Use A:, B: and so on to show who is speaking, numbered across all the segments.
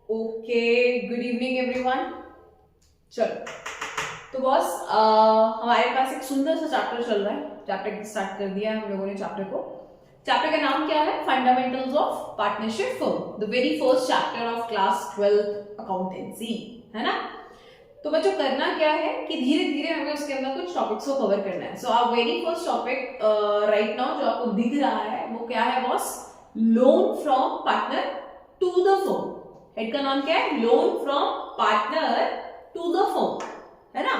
A: Okay, good evening everyone. चलो तो boss, हमारे पास एक सुंदर सा चैप्टर चल रहा है। चैप्टर स्टार्ट कर दिया है हम लोगों ने चैप्टर को। चैप्टर का नाम क्या है? Fundamentals of partnership firm, the very first chapter of class 12 accountancy, है ना। तो बच्चों करना क्या है कि धीरे धीरे हमें उसके अंदर कुछ टॉपिक्स को कवर करना है। So our very first topic right now जो आपको दिख रहा है वो क्या है boss? Loan from partner to the firm. Head का नाम क्या है? Loan from partner to the firm, है ना।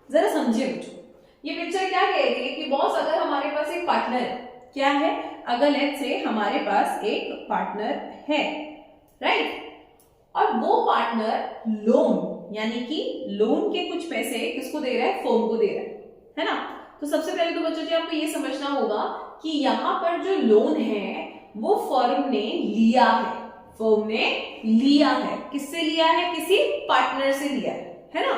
A: जरा समझिए बच्चों, ये पिक्चर क्या कह रही है कि बॉस अगर हमारे पास एक पार्टनर है, क्या है? अगर लेट्स से हमारे पास एक पार्टनर है, राइट, और वो पार्टनर लोन यानी कि लोन के कुछ पैसे किसको दे रहा है? फर्म को दे रहा है ना। तो सबसे पहले तो बच्चों जी आपको ये समझना होगा कि यहाँ पर जो लोन है वो फर्म ने लिया है। फर्म ने लिया है, किससे लिया है? किसी पार्टनर से लिया है ना।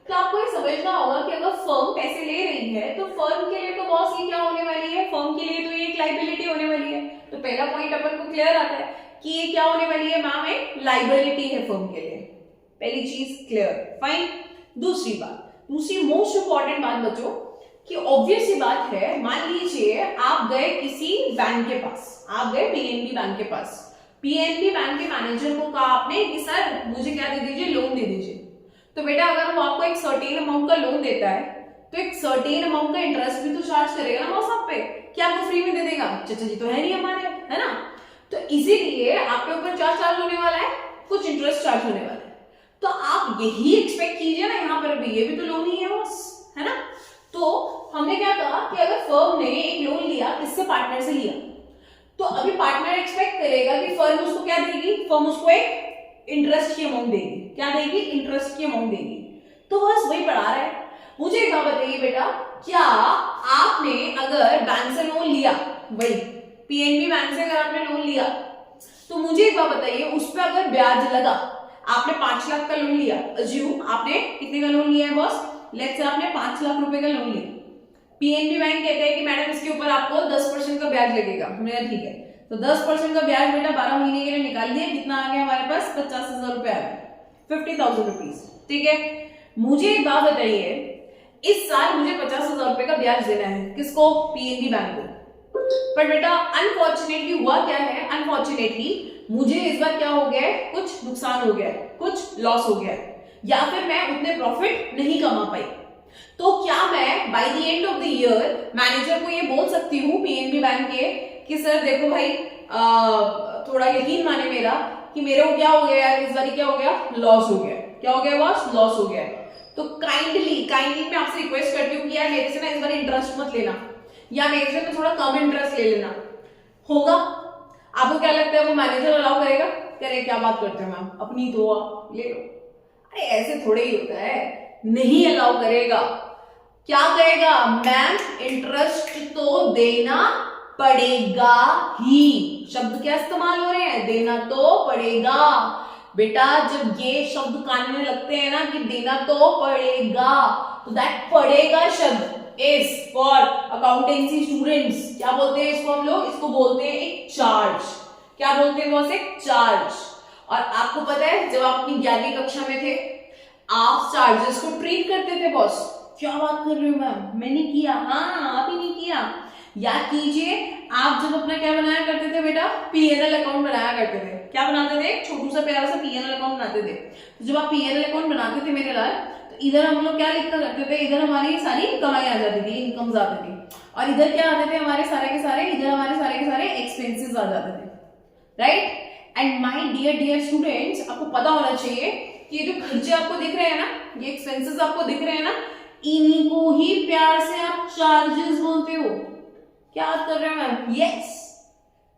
A: तो आपको ये समझना होगा कि अगर फर्म पैसे ले रही है तो फर्म के लिए तो बॉस ये क्या होने वाली है? फर्म के लिए तो ये एक लाइबिलिटी होने वाली है। तो पहला पॉइंट अपन को क्लियर आता है कि ये क्या होने वाली है मैम? एक लाइबिलिटी है फर्म के लिए। पहली चीज क्लियर, फाइन। दूसरी बात, दूसरी मोस्ट इंपॉर्टेंट बात बच्चों कि ऑब्वियस सी बात है, मान लीजिए आप गए किसी बैंक के पास, आप गए पीएनबी बैंक के पास। पीएनबी बैंक के मैनेजर को कहा आपने कि सर मुझे क्या दे दीजिए? लोन दे दीजिए। तो बेटा अगर वो आपको एक सर्टेन अमाउंट का लोन देता है तो एक सर्टेन अमाउंट का इंटरेस्ट भी तो चार्ज करेगा ना बॉस आप पे। क्या आपको फ्री में दे देगा? चाचा जी तो है नहीं हमारे, है ना। तो इसीलिए आपके ऊपर क्या चार्ज होने वाला है? कुछ इंटरेस्ट चार्ज होने वाला है। तो आप यही एक्सपेक्ट कीजिए ना यहाँ पर भी, ये भी तो लोन ही है बॉस, है ना। तो हमने क्या कहा कि अगर फर्म ने एक लोन लिया, किससे? पार्टनर से लिया, तो अभी पार्टनर एक्सपेक्ट करेगा कि फर्म उसको क्या देगी? फर्म उसको एक इंटरेस्ट की अमाउंट देगी। क्या देगी? इंटरेस्ट की अमाउंट देगी। तो बस वही पढ़ा रहा है। मुझे एक बात बताइए बेटा, क्या आपने अगर बैंक से लोन लिया, वही पीएनबी बैंक से अगर आपने लोन लिया, तो मुझे एक बात बताइए उस पर अगर ब्याज लगा, आपने 5 लाख का लोन लिया, अज्यूम आपने कितने का लोन लिया है बॉस? लेट्स से आपने 5 लाख रुपए का लोन लिया। पीएनबी बैंक कहते हैं कि मैडम इसके ऊपर आपको 10% का ब्याज लगेगा। हमने ठीक है, तो 10% का ब्याज बेटा 12 महीने के लिए निकाल दिया। कितना आ गया हमारे पास? 50,000 रुपए आ गए, 50,000 रुपीज, ठीक है। मुझे एक बात बताइए, इस साल मुझे 50,000 रुपए का ब्याज देना है, किसको? पीएनबी बैंक को। पर बेटा अनफॉर्चुनेटली हुआ क्या है? अनफॉर्चुनेटली मुझे इस बार क्या हो गया है? कुछ नुकसान हो गया है, कुछ लॉस हो गया है, या फिर मैं उतने प्रॉफिट नहीं कमा पाई। तो क्या मैं by the end of the year manager को ये बोल सकती हूँ पीएनबी बैंक के कि सर देखो भाई थोड़ा यकीन माने मेरा कि मेरे को क्या हो गया यार, इस बार क्या हो गया? लॉस हो गया। क्या हो गया बॉस? लॉस हो गया। तो काइंडली मैं आपसे रिक्वेस्ट करती हूँ कि यार मेरे से ना इस बार इंटरेस्ट मत लेना, या मेरे से थोड़ा कम इंटरेस्ट ले लेना। होगा? आपको क्या लगता है वो मैनेजर अलाउ करेगा? करे क्या बात करते हो मैम, अपनी तो ले लो। अरे ऐसे थोड़े ही होता है, नहीं अलाउ करेगा। क्या कहेगा? मैम इंटरेस्ट तो देना पड़ेगा ही। शब्द क्या इस्तेमाल हो रहे हैं? देना तो पड़ेगा। बेटा जब ये शब्द कान में लगते हैं ना कि देना तो पड़ेगा, तो दैट पड़ेगा शब्द इज फॉर अकाउंटेंसी स्टूडेंट्स। क्या बोलते हैं इसको हम लोग? इसको बोलते हैं एक चार्ज। क्या बोलते हैं बॉस? एक चार्ज। और आपको पता है जब आप अपनी 11वीं कक्षा में थे, आप चार्जेस को ट्रीट करते थे बॉस। क्या बात कर रहे हो मैम? मैंने किया? हाँ, आप ही नहीं किया। याद कीजिए, आप जब अपना क्या बनाया करते थे बेटा? पीएनएल अकाउंट बनाया करते थे। क्या बनाते थे? छोटू सा प्यारा सा पीएनएल अकाउंट बनाते थे। तो जब आप पीएनएल अकाउंट बनाते थे मेरे लाल, तो इधर हम लोग क्या लिखा करते थे? इधर हमारी सारी कमाई आ जाती थी, इनकम्स आती थी, और इधर क्या आते थे हमारे सारे के सारे? इधर हमारे सारे के सारे एक्सपेंसेस आ जाते थे, right. And my dear students, आपको पता होना चाहिए कि ये जो खर्चे आपको दिख रहे हैं ना, ये एक्सपेंसेस आपको दिख रहे हैं ना, इन्हीं को ही प्यार से आप चार्जेस बोलते हो। क्या बात कर रहे हो मैम? यस।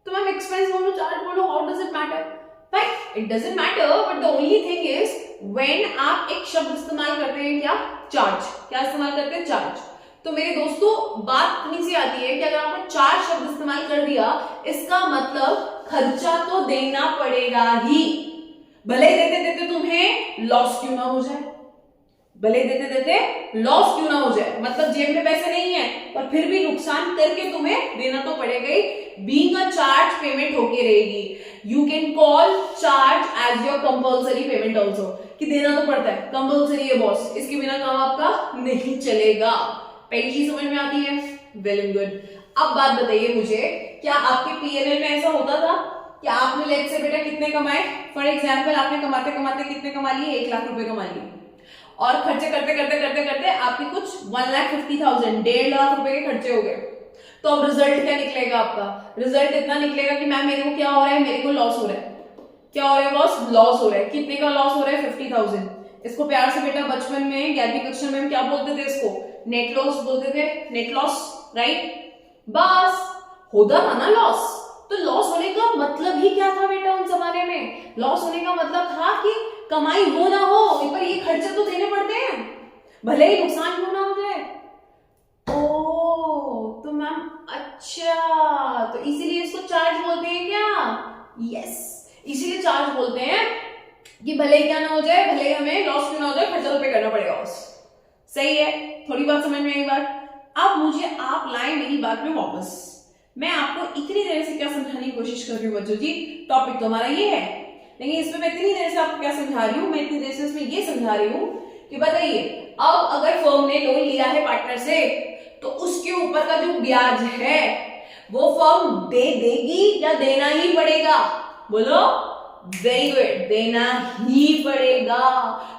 A: तो मैम एक्सपेंस बोलो, चार्ज बोलो, how does it matter? Right, it doesn't matter, but the only thing is when आप एक शब्द इस्तेमाल करते हैं, क्या? चार्ज। क्या इस्तेमाल करते हैं? चार्ज। तो मेरे दोस्तों बात इतनी सी आती है कि अगर आपने चार्ज शब्द इस्तेमाल कर दिया, इसका मतलब खर्चा तो देना पड़ेगा ही, भले ही देते देते तुम्हें लॉस क्यों ना हो जाए। भले देते देते लॉस क्यों ना हो जाए, मतलब जेब में पैसे नहीं है पर फिर भी नुकसान करके तुम्हें देना तो पड़ेगा ही। बीइंग अ चार्ज पेमेंट होके रहेगी। You can call charge as your compulsory payment also, कि देना तो पड़ता है, कंपल्सरी है बॉस, इसके बिना काम आपका नहीं चलेगा। पहली चीज समझ में आती है, वेरी गुड। अब बात बताइए मुझे, क्या आपके पीएनएल में ऐसा होता था कि आपने लेट से बेटा कितने कमाए, फॉर एग्जाम्पल आपने कमाते कमाते कितने कमा लिए, 1 लाख रुपए कमा लिए, और खर्चे करते करते करते करते आपके कुछ 1,50,000 1.5 लाख रुपए के खर्चे हो गए, तो अब रिजल्ट क्या निकलेगा आपका? रिजल्ट इतना निकलेगा कि मैम मेरे को क्या हो रहा है, मेरे को लॉस हो रहा है। क्या हो रहा है बॉस? लॉस हो रहा है। कितने का लॉस हो रहा है? 50,000। इसको प्यार से बेटा बचपन में 11वीं कक्षा में हम क्या बोलते थे? इसको नेट लॉस बोलते थे, नेट लॉस, राइट? बस होता था ना लॉस। तो लॉस होने का मतलब ही क्या था बेटा उन जमाने में? लॉस होने का मतलब था कि कमाई हो ना हो पर ये खर्चे तो देने पड़ते हैं, भले ही नुकसान क्यों ना हो जाए। ओ तो मैम अच्छा, तो इसीलिए इसको चार्ज बोलते हैं क्या? यस, इसीलिए चार्ज बोलते हैं कि भले ही क्या ना हो जाए, भले ही हमें लॉस क्यों ना हो जाए, खर्चा तो पे करना पड़ेगा बस। सही है, थोड़ी बात समझ में आई बात? अब मुझे आप लाए मेरी बात में वापस। मैं आपको इतनी देर से क्या समझाने की कोशिश कर रही हूँ बच्चों जी, टॉपिक तो हमारा ये है, लेकिन इसमें मैं इतनी देर से आपको क्या समझा रही हूँ, मैं इतनी देर से इसमें ये समझा रही हूँ कि बताइए अब अगर फर्म ने लोन लिया है पार्टनर से, तो उसके ऊपर का जो ब्याज है वो फर्म दे देगी या देना ही पड़ेगा? बोलो। वेरी गुड, देना ही पड़ेगा।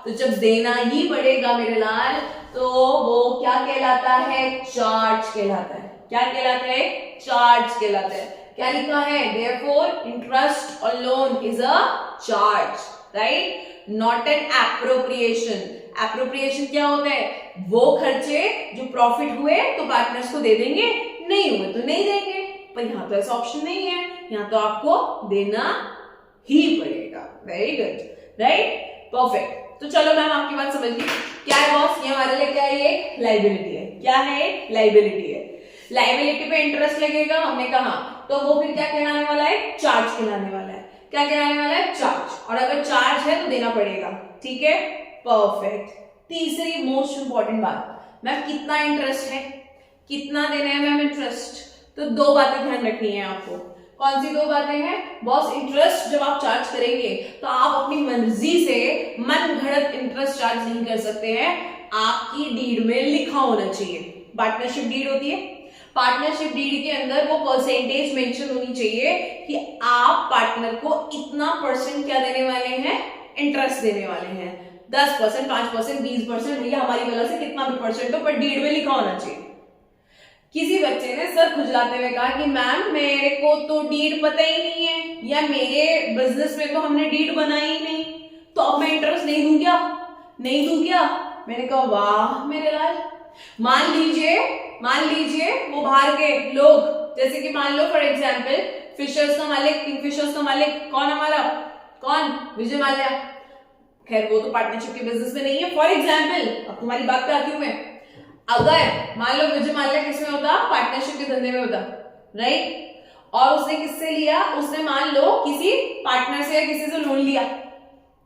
A: तो जब देना ही पड़ेगा मेरे लाल, तो वो क्या कहलाता है? चार्ज कहलाता है। क्या कहलाता है? चार्ज कहलाता है। क्या लिखा है? therefore इंटरेस्ट और loan is a charge, right? Not an appropriation. Appropriation क्या होता है? वो खर्चे जो प्रॉफिट हुए तो पार्टनर्स को दे देंगे, नहीं हुए तो नहीं देंगे। पर यहां तो ऐसा ऑप्शन नहीं है, यहां तो आपको देना ही पड़ेगा। Very good, right? परफेक्ट। तो चलो मैम आपकी बात समझ ली। क्या है बॉस? ये हमारे लिए क्या है? ये लाइबिलिटी है। क्या है? लाइबिलिटी है। लाइबिलिटी पे इंटरेस्ट लगेगा हमने कहा, तो वो फिर क्या कहलाने वाला है? चार्ज कहलाने वाला है। क्या कहलाने वाला है? चार्ज। और अगर चार्ज है तो देना पड़ेगा। ठीक है, परफेक्ट। तीसरी मोस्ट इंपॉर्टेंट बात, मैम कितना इंटरेस्ट है, कितना देना है मैम इंटरेस्ट? तो दो बातें ध्यान रखनी है आपको। कौन सी दो बातें हैं बॉस? इंटरेस्ट जब आप चार्ज करेंगे तो आप अपनी मर्जी से मन घड़त इंटरेस्ट चार्ज नहीं कर सकते हैं, आपकी डीड में लिखा होना चाहिए। पार्टनरशिप डीड होती है, पार्टनरशिप डीड के अंदर वो परसेंटेज मेंशन होनी चाहिए कि आप पार्टनर को इतना परसेंट क्या देने वाले हैं? इंटरेस्ट देने वाले हैं। 10%, 5%, 20%, भैया हमारी वजह से कितना भी परसेंट हो, पर डीड में लिखा होना चाहिए। किसी बच्चे ने सर खुजलाते हुए कहा कि मैम मेरे को तो डीड पता ही नहीं है, या मेरे बिजनेस में तो हमने डीड बनाई ही नहीं, तो अब मैं इंटरेस्ट नहीं दूं क्या? नहीं दूं क्या? मैंने कहा वाह मेरे लाल, मान लीजिए वो बाहर के लोग, जैसे कि मान लो फॉर एग्जाम्पल फिशर्स का मालिक, किंगफिशर्स का मालिक कौन हमारा? कौन? विजय माल्या। खैर वो तो पार्टनरशिप के बिजनेस में नहीं है। फॉर एग्जाम्पल, अब तुम्हारी बात पे आती हूं मैं, अगर मान लो विजय माल्या किसमें होता? पार्टनरशिप के धंधे में होता, राइट? और उसने किससे लिया? उसने मान लो किसी पार्टनर से या किसी से लोन लिया,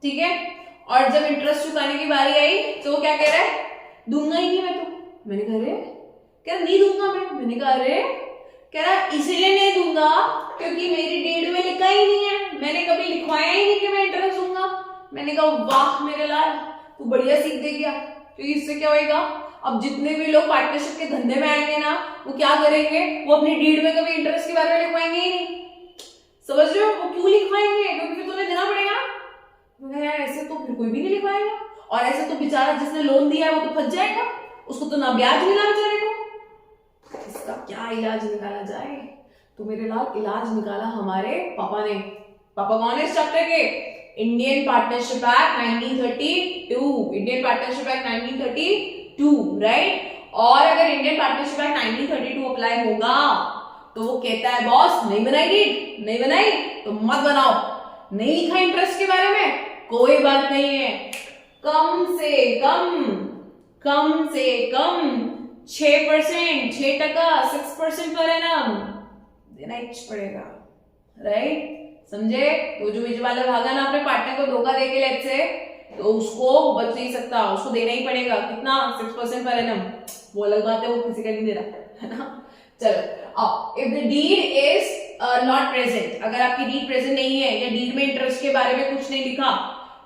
A: ठीक है? और जब इंटरेस्ट चुकाने की बारी आई तो वो क्या कह रहा है? दूंगा ही नहीं मैं तो। मैंने कहा अरे, कह रहा नहीं दूंगा मैंने कहा अरे, कह रहा इसलिए नहीं दूंगा क्योंकि मेरी डीड में लिखा ही नहीं है, मैंने कभी लिखवाया ही नहीं कि मैं इंटरेस्ट दूंगा। मैंने कहा वाह मेरे लाल, तू बढ़िया सीख दे गया। तो इससे क्या होएगा? अब जितने भी लोग पार्टनरशिप के धंधे में आएंगे ना, वो क्या करेंगे? वो अपनी डीड में कभी इंटरेस्ट के बारे में लिखवाएंगे ही नहीं। समझ रहे हो? वो क्यों लिखवाएंगे? क्योंकि फिर तुम्हें देना पड़ेगा। यार ऐसे तो फिर कोई भी नहीं लिखवाएगा, और ऐसे तो बेचारा जिसने लोन दिया है वो तो फंस जाएगा, उसको तो ना ब्याज मिला बेचारे को। इसका क्या इलाज निकाला जाए? तो मेरे लाल इलाज निकाला हमारे पापा ने। पापा कौन है इस चैप्टर के? Indian partnership act 1932, Indian partnership act 1932, right? और अगर इंडियन पार्टनरशिप एक्ट 1932 अप्लाई होगा तो वो कहता है बॉस नहीं बनाई डीड, नहीं बनाई तो मत बनाओ, नहीं लिखा इंटरेस्ट के बारे में, कोई बात नहीं है, कम से कम 6%, 6%, 6% पर एनम देना ही पड़ेगा, राइट? समझे? तो जो विजय वाला भागा ना अपने पार्टनर को धोखा देके, लेट से तो उसको बच नहीं सकता, उसको देना ही पड़ेगा। कितना? 6% पर एनम। वो अलग बात है, वो किसी का नहीं दे रहा है ना। चलो, if the deed is not present, अगर आपकी डीड प्रेजेंट नहीं है या डीड में इंटरेस्ट के बारे में कुछ नहीं लिखा,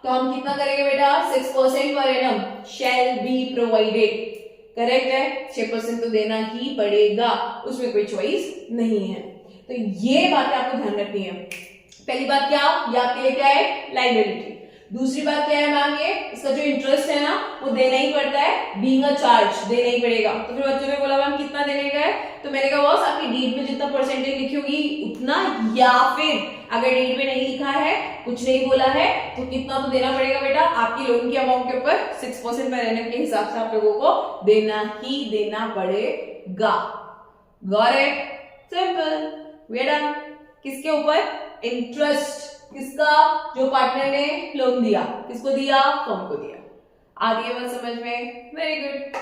A: तो हम कितना करेंगे बेटा? 6% per annum shall be provided. Correct है, 6% तो देना ही पड़ेगा, उसमें कोई चॉइस नहीं है। तो ये बातें आपको ध्यान रखनी है। पहली बात क्या? ये आपके लिए क्या है? लायबिलिटी। दूसरी बात क्या है मैम? ये इसका जो इंटरेस्ट है ना, वो देना ही पड़ता है, बीइंग अ चार्ज, देना ही पड़ेगा। तो फिर बच्चों ने बोला मैम कितना देने का है, तो मैंने कहा बॉस आपकी डीड में जितना परसेंटेज लिखी होगी उतना, या फिर अगर डीड में नहीं लिखा है, कुछ नहीं बोला है, तो कितना तो देना पड़ेगा बेटा, आपकी लोन की अमाउंट के ऊपर 6% पर एनम के हिसाब से आप लोगों को देना ही देना पड़ेगा। Got it? Simple, we are done. किसके ऊपर? इंटरेस्ट। किसका? जो पार्टनर ने लोन दिया। किसको दिया? फर्म को दिया। आ रही है बात समझ में? Very good.